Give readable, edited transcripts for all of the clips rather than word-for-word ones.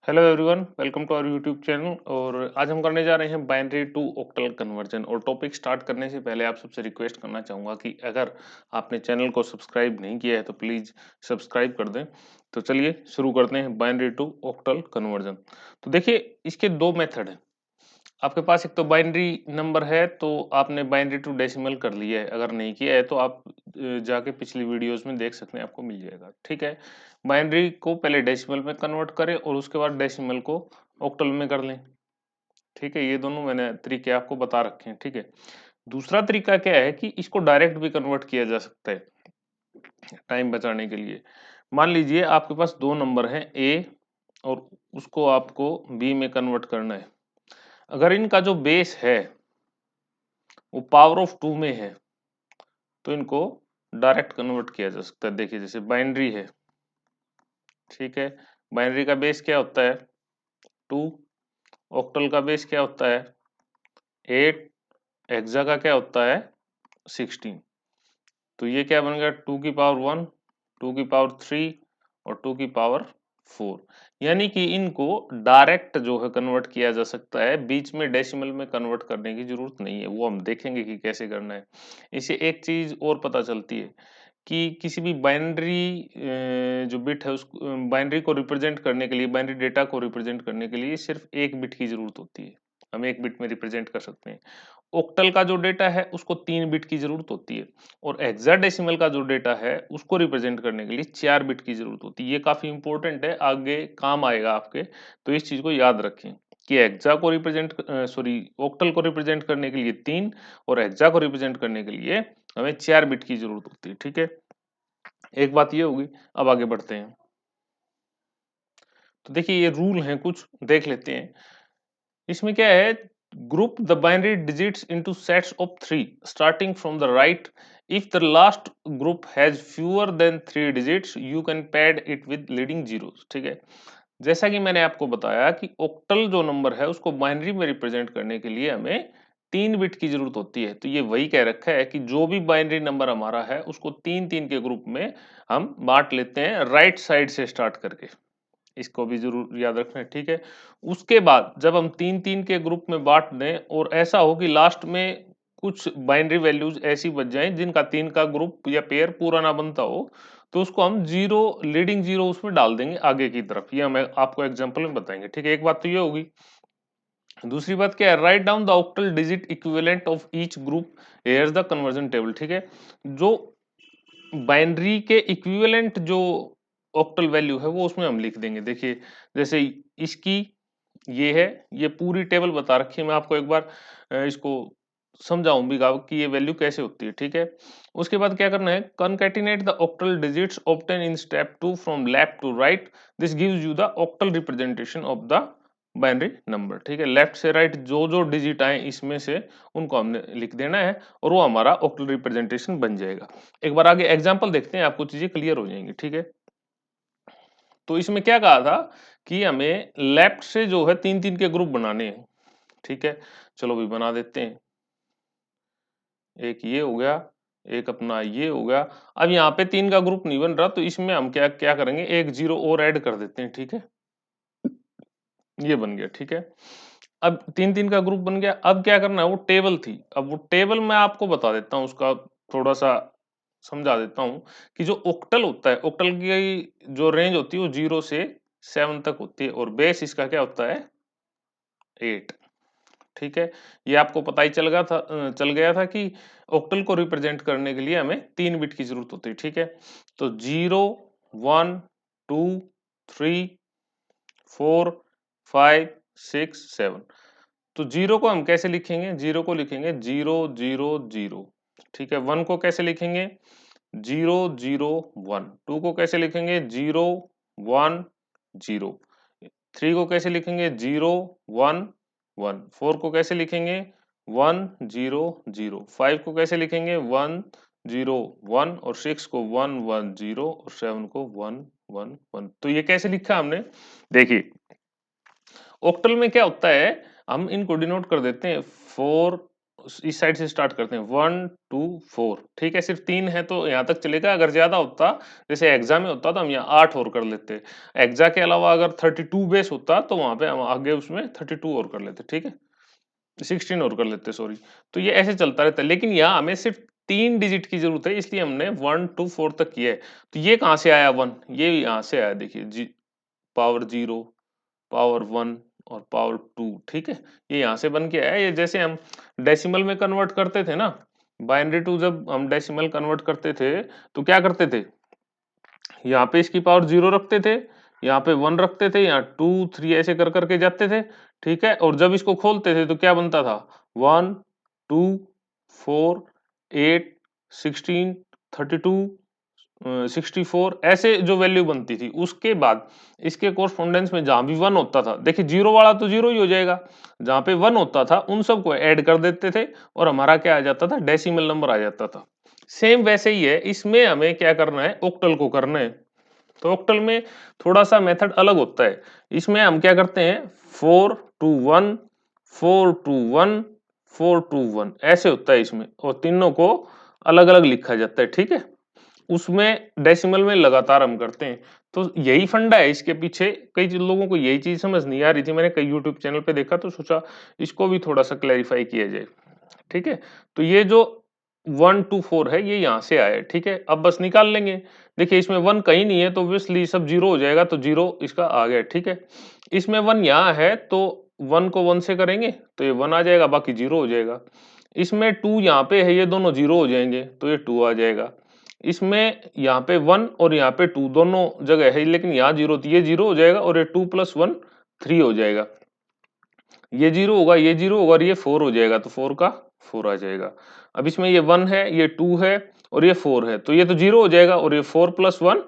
Hello everyone, welcome to our YouTube channel. और आज हम करने जा रहे हैं बाइनरी टू ऑक्टल कन्वर्जन। और टॉपिक स्टार्ट करने से पहले आप सबसे रिक्वेस्ट करना चाहूँगा कि अगर आपने चैनल को सब्सक्राइब नहीं किया है तो प्लीज़ सब्सक्राइब कर दें। तो चलिए शुरू करते हैं बाइनरी टू ऑक्टल कन्वर्जन। तो देखिए, इसके दो मेथड हैं। आपके पास एक तो बाइनरी नंबर है, तो आपने बाइनरी टू डेसिमल कर लिया है। अगर नहीं किया है तो आप जाके पिछली वीडियोस में देख सकते हैं, आपको मिल जाएगा। ठीक है, बाइनरी को पहले डेसिमल में कन्वर्ट करें और उसके बाद डेसिमल को ऑक्टल में कर लें। ठीक है, ये दोनों मैंने तरीके आपको बता रखे हैं। ठीक है, दूसरा तरीका क्या है कि इसको डायरेक्ट भी कन्वर्ट किया जा सकता है टाइम बचाने के लिए। मान लीजिए आपके पास दो नंबर हैं ए, और उसको आपको बी में कन्वर्ट करना है। अगर इनका जो बेस है वो पावर ऑफ टू में है तो इनको डायरेक्ट कन्वर्ट किया जा सकता है। देखिए, जैसे बाइनरी है, ठीक है, बाइनरी का बेस क्या होता है? टू। ऑक्टल का बेस क्या होता है? एट। हेक्सा का क्या होता है? 16। तो ये क्या बन गया? टू की पावर वन, टू की पावर थ्री और टू की पावर फोर। यानी कि इनको डायरेक्ट जो है कन्वर्ट किया जा सकता है, बीच में डेसिमल में कन्वर्ट करने की जरूरत नहीं है। वो हम देखेंगे कि कैसे करना है। इससे एक चीज और पता चलती है कि किसी भी बाइनरी जो बिट है, उस बाइनरी को रिप्रेजेंट करने के लिए, बाइनरी डेटा को रिप्रेजेंट करने के लिए सिर्फ एक बिट की जरूरत होती है। हम एक बिट में रिप्रेजेंट कर सकते हैं। ऑक्टल का जो डेटा है उसको तीन बिट की जरूरत होती है, और हेक्साडेसिमल का जो डेटा है उसको रिप्रेजेंट करने के लिए चार बिट की जरूरत होती है। ये काफी इंपॉर्टेंट है, आगे काम आएगा आपके। तो इस चीज को याद रखें कि हेक्सा को रिप्रेजेंट सॉरी ऑक्टल को रिप्रेजेंट करने के लिए तीन, और हेक्सा को रिप्रेजेंट करने के लिए हमें चार बिट की जरूरत होती है। ठीक है, एक बात ये होगी। अब आगे बढ़ते हैं। तो देखिए, ये रूल हैं कुछ, देख लेते हैं। इसमें क्या है? Group the binary digits into sets of three starting from the right. If the last group has fewer than three digits you can pad it with leading zeros. ठीक है, जैसा कि मैंने आपको बताया कि ऑक्टल जो नंबर है उसको बाइनरी में रिप्रेजेंट करने के लिए हमें तीन बिट की जरूरत होती है। तो ये वही कह रखा है कि जो भी बाइनरी नंबर हमारा है उसको तीन तीन के ग्रुप में हम बांट लेते हैं, राइट साइड से स्टार्ट करके। इसको भी जरूर याद रखना है। ठीक है, उसके बाद जब हम तीन तीन के ग्रुप में बांट दें और ऐसा हो कि लास्ट में कुछ बाइनरी वैल्यूज ऐसी बच जाएं जिनका तीन का ग्रुप या पेयर पूरा ना बनता हो, तो उसको हम जीरो, लीडिंग जीरो उसमें डाल देंगे आगे की तरफ। ये हम आपको एग्जांपल में बताएंगे। ठीक है, एक बात तो ये होगी। दूसरी बात क्या है? Write down the octal digit equivalent of each group, here the conversion table. ठीक है, जो बाइनरी के इक्विवेलेंट जो ऑक्टल वैल्यू है वो उसमें हम लिख देंगे। देखिए, जैसे इसकी ये है, ये पूरी टेबल बता रखी है। मैं आपको एक बार इसको समझाऊं भी कि ये वैल्यू कैसे होती है। ठीक है, उसके बाद क्या करना है? Concatenate the octal digits obtain in step two from left to right. This gives you the octal representation of the binary number. ठीक है, लेफ्ट से राइट जो जो डिजिट आए इसमें से उनको हमने लिख देना है, और वो हमारा ऑक्टल रिप्रेजेंटेशन बन जाएगा। एक बार आगे एग्जांपल देखते हैं, आपको चीजें क्लियर हो जाएंगी। ठीक है, तो इसमें क्या कहा था कि हमें लेफ्ट से जो है तीन तीन के ग्रुप बनाने हैं। ठीक है, चलो भी बना देते हैं। एक ये हो गया, एक अपना ये हो गया। अब यहाँ पे तीन का ग्रुप नहीं बन रहा, तो इसमें हम क्या क्या करेंगे? एक जीरो और ऐड कर देते हैं। ठीक है, ये बन गया। ठीक है, अब तीन तीन का ग्रुप बन गया। अब क्या करना है? वो टेबल थी, अब वो टेबल मैं आपको बता देता हूँ, उसका थोड़ा सा समझा देता हूँ कि जो ऑक्टल होता है, ऑक्टल की जो रेंज होती है वो जीरो से सेवन तक होती है, और बेस इसका क्या होता है? एट। ठीक है, ये आपको पता ही चल गया था कि ऑक्टल को रिप्रेजेंट करने के लिए हमें तीन बिट की जरूरत होती है। ठीक है, तो zero, one, two, three, four, five, six, seven. तो जीरो को हम कैसे लिखेंगे? जीरो को लिखेंगे जीरो जीरो जीरो। ठीक है, वन को कैसे लिखेंगे? Zero zero one. टू को कैसे लिखेंगे? Zero one zero. थ्री को कैसे लिखेंगे? Zero one one. फोर को कैसे लिखेंगे? One zero zero. फाइव को कैसे लिखेंगे? One zero one. और सिक्स को वन वन जीरो, और सेवन को वन वन वन। तो ये कैसे लिखा हमने? देखिए, ऑक्टल में क्या होता है, हम इनको डिनोट कर देते हैं फोर इस साइड से स्टार्ट करते हैं 1 2 4, ठीक है। सिर्फ 3 है तो यहाँ तक चलेगा। अगर ज्यादा होता, जैसे हेक्सा में होता तो हम यहाँ 8 और कर लेते। हेक्सा के अलावा अगर 32 बेस होता तो वहां पे हम आगे उसमें 32 और कर लेते, ठीक है, 16 और कर लेते, सॉरी। तो ये ऐसे चलता रहता है, लेकिन यहाँ हमें सिर्फ 3 डिजिट की जरूरत है, इसलिए हमने 1 2 4 तक किया है। तो ये कहाँ से आया 1, ये यहाँ से आया, देखिए जी, पावर 0, पावर 1 और पावर 2, ठीक है। ये यहाँ से बन के आया। ये जैसे हम डेसिमल में कन्वर्ट करते थे ना, बाइनरी टू जब हम डेसिमल कन्वर्ट करते थे तो क्या करते थे, यहाँ पे इसकी पावर 0 रखते थे, यहाँ पे 1 रखते थे, यहाँ 2 3 ऐसे कर करके जाते थे, ठीक है। और जब इसको खोलते थे तो क्या बनता था, 1 2 4 8 16 32 64 ऐसे जो वैल्यू बनती थी। उसके बाद इसके कोरस्पोंडेंस में जहां भी 1 होता था, देखिए जीरो वाला तो जीरो ही हो जाएगा, जहां पे 1 होता था उन सबको ऐड कर देते थे और हमारा क्या आ जाता था, डेसिमल नंबर आ जाता था। सेम वैसे ही है, इसमें हमें क्या करना है, ऑक्टल को करना है। तो ऑक्टल में थोड़ा सा मेथड अलग होता है। इसमें हम क्या करते हैं, 4 2 1 4 2 1 4 2 1 ऐसे होता है इसमें, और तीनों को अलग अलग लिखा जाता है, ठीक है। उसमें डेसिमल में लगातार हम करते हैं। तो यही फंडा है इसके पीछे। कई लोगों को यही चीज समझ नहीं आ रही थी, मैंने कई यूट्यूब चैनल पे देखा तो सोचा इसको भी थोड़ा सा क्लैरिफाई किया जाए, ठीक है। तो ये जो 1 2 4 है ये यहाँ से आया है, ठीक है। अब बस निकाल लेंगे। देखिए इसमें 1 कहीं नहीं है तो ऑब्वियसली सब जीरो हो जाएगा, तो जीरो इसका आ गया, ठीक है। इसमें 1 यहाँ है तो 1 को 1 से करेंगे तो ये 1 आ जाएगा, बाकी जीरो हो जाएगा। इसमें 2 यहाँ पे है, ये दोनों जीरो हो जाएंगे तो ये 2 आ जाएगा। इसमें यहाँ पे 1 और यहाँ पे 2 दोनों जगह है, लेकिन यहाँ जीरो, तो ये जीरो हो जाएगा और ये 2 + 1 3 हो जाएगा। ये जीरो होगा, ये जीरो होगा और ये 4 हो जाएगा, तो 4 का 4 आ जाएगा। अब इसमें ये 1 है, ये 2 है और ये 4 है, तो ये तो जीरो हो जाएगा और ये 4 + 1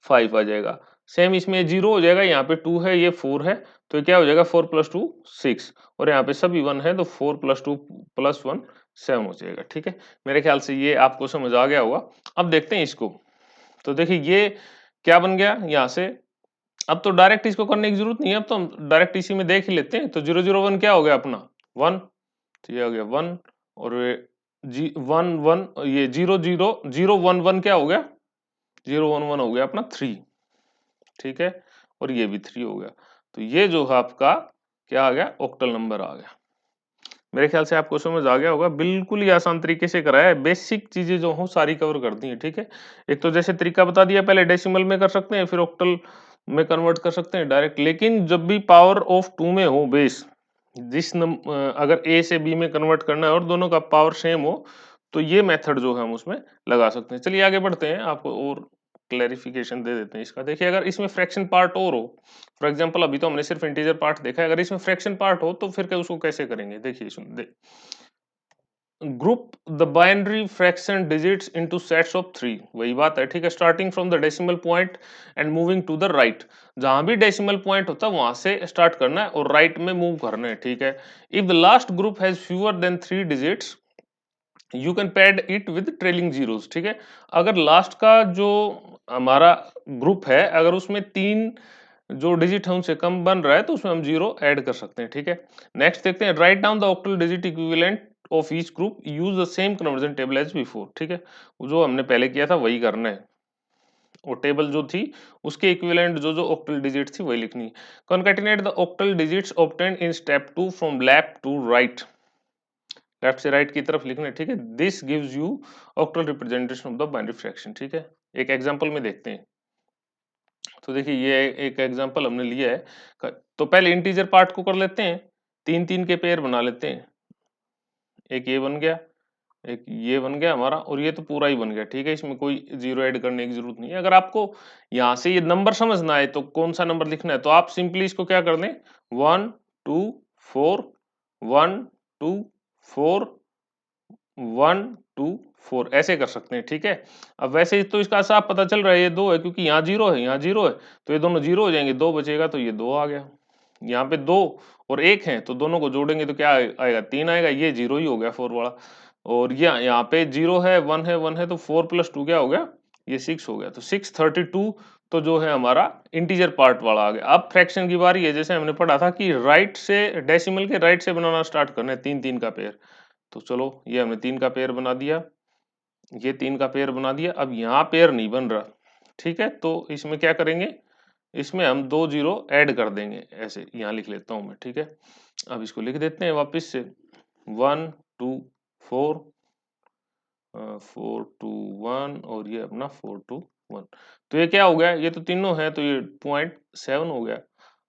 5 आ जाएगा। सेम इसमें जीरो हो जाएगा, यहाँ पे 2 है, ये 4 है, तो ये क्या हो जाएगा, 4 + 2 6 और यहाँ पे सभी 1 है, तो 4 + 2 + 1 7 हो जाएगा, ठीक है। मेरे ख्याल से ये आपको समझ आ गया होगा। अब देखते हैं इसको। तो देखिए ये क्या बन गया यहाँ से। अब तो डायरेक्ट इसको करने की जरूरत नहीं है, अब तो हम डायरेक्ट इसी में देख ही लेते हैं। तो 0 0 1 क्या हो गया अपना, 1, तो ये हो गया 1 और ये जी 1 1, ये 0 0 0 1 1 क्या हो गया, 0 1 1 हो गया अपना 3, ठीक है। और ये भी 3 हो गया। तो ये जो है आपका क्या आ गया, ऑक्टल नंबर आ गया। मेरे ख्याल से आपको समझ आ गया होगा। बिल्कुल ही आसान तरीके से कराया है, बेसिक चीजें जो हो सारी कवर कर दी है, ठीक है। एक तो जैसे तरीका बता दिया, पहले डेसिमल में कर सकते हैं, फिर ऑक्टल में कन्वर्ट कर सकते हैं डायरेक्ट। लेकिन जब भी पावर ऑफ 2 में हो बेस, अगर ए से बी में कन्वर्ट करना है और दोनों का पावर सेम हो, तो ये मेथड जो है हम उसमें लगा सकते हैं। चलिए आगे बढ़ते हैं, आपको और क्लैरिफिकेशन दे देते हैं इसका। देखिए अगर इसमें फ्रैक्शन पार्ट और हो, फॉर एग्जांपल अभी तो हमने सिर्फ इंटीजर पार्ट देखा है, अगर इसमें फ्रैक्शन पार्ट हो तो फिर क्या उसको कैसे करेंगे, देखिए group the binary fraction digits into sets of 3, वही बात है, ठीक है। Starting from the decimal point and moving to the right, जहां भी डेसिमल पॉइंट होता है वहां से स्टार्ट करना है और राइट में मूव करना है, ठीक है। If the last group has fewer than 3 digits you can pad it with trailing zeros, ठीक है। अगर लास्ट का जो हमारा ग्रुप है, अगर उसमें 3 जो डिजिट है उनसे कम बन रहा है तो उसमें हम जीरो ऐड कर सकते हैं, ठीक है। नेक्स्ट देखते हैं, write down the octal digit equivalent of each group, use the same conversion table as before, ठीक है। जो हमने पहले किया था वही करना है, वो टेबल जो थी उसके इक्विवेलेंट जो जो ऑक्टल डिजिट थी वही लिखनी है। Concatenate the octal digits obtained in step 2 from left to right, left से राइट की तरफ लिखना है, ठीक है। This gives you octal representation of the binary fraction, ठीक है। एक एग्जांपल में देखते हैं। तो देखिए ये एक एग्जांपल हमने लिया है। तो पहले इंटीजर पार्ट को कर लेते हैं, 3 3 के पेयर बना लेते हैं। एक ये बन गया, एक ये बन गया हमारा, और ये तो पूरा ही बन गया, ठीक है। इसमें कोई जीरो ऐड करने की जरूरत नहीं है। अगर आपको यहाँ से ये नंबर समझना है तो कौन सा नंबर लिखना है, तो आप सिंपली इसको क्या कर दें, 1 2 4 1 2 4 1 2 4 ऐसे कर सकते हैं, ठीक है। अब वैसे ही तो इसका साफ पता चल रहा है ये 2 है, क्योंकि यहाँ जीरो है, यहाँ जीरो है, तो ये दोनों जीरो हो जाएंगे, 2 बचेगा, तो ये 2 आ गया। यहाँ पे 2 और 1 है तो दोनों को जोड़ेंगे तो क्या आएगा, 3 आएगा, ये जीरो ही हो गया 4 वाला। और ये यहाँ पे 0 है 1 है 1 है, तो 4 + 2 क्या हो गया, ये 6 हो गया। तो 632 तो जो है हमारा इंटीजर पार्ट वाला आ गया। अब फ्रैक्शन की बारी है, जैसे हमने पढ़ा था कि राइट से डेसिमल के राइट से बनाना स्टार्ट करना है, 3 3 का पेयर। तो चलो ये हमने 3 का पेयर बना दिया, ये 3 का पेयर बना दिया। अब यहाँ पेयर नहीं बन रहा, ठीक है, तो इसमें क्या करेंगे, इसमें हम 2 जीरो ऐड कर देंगे, ऐसे यहाँ लिख लेता हूँ मैं, ठीक है। अब इसको लिख देते हैं वापस से 1 2 4 4 2 1 और ये अपना 4 2 1। तो ये क्या हो गया, ये तो तीनों है तो ये 0.7 हो गया।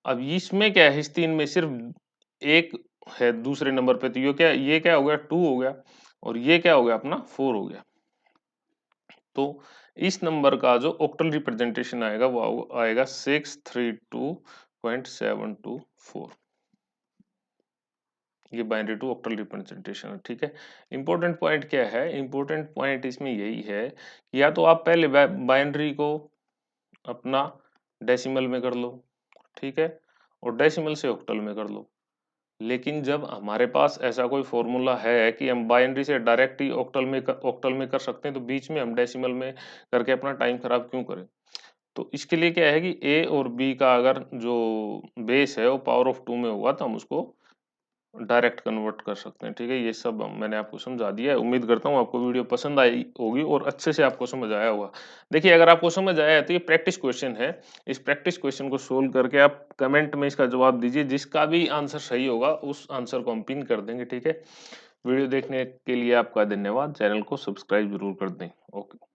अब इसमें क्या है, इस तीन में सिर्फ एक है दूसरे नंबर पे, तो ये क्या हो गया 2 हो गया, और ये क्या हो गया अपना 4 हो गया। तो इस नंबर का जो ऑक्टल रिप्रेजेंटेशन आएगा वो आएगा 632.724। ये बाइनरी टू ऑक्टल रिप्रेजेंटेशन है, ठीक है। इंपॉर्टेंट पॉइंट क्या है, इंपॉर्टेंट पॉइंट इसमें यही है कि या तो आप पहले बाइनरी को अपना डेसिमल में कर लो, ठीक है, और डेसिमल से ऑक्टल में कर लो। लेकिन जब हमारे पास ऐसा कोई फॉर्मूला है कि हम बाइनरी से डायरेक्ट ही ऑक्टल में कर सकते हैं, तो बीच में हम डेसिमल में करके अपना टाइम खराब क्यों करें। तो इसके लिए क्या है कि ए और बी का अगर जो बेस है वो पावर ऑफ 2 में होगा तो हम उसको डायरेक्ट कन्वर्ट कर सकते हैं, ठीक है। ये सब मैंने आपको समझा दिया है। उम्मीद करता हूँ आपको वीडियो पसंद आई होगी और अच्छे से आपको समझ आया होगा। देखिए अगर आपको समझ आया है तो ये प्रैक्टिस क्वेश्चन है, इस प्रैक्टिस क्वेश्चन को सोल्व करके आप कमेंट में इसका जवाब दीजिए, जिसका भी आंसर सही होगा उस आंसर को हम पिन कर देंगे, ठीक है। वीडियो देखने के लिए आपका धन्यवाद, चैनल को सब्सक्राइब जरूर कर दें। ओके।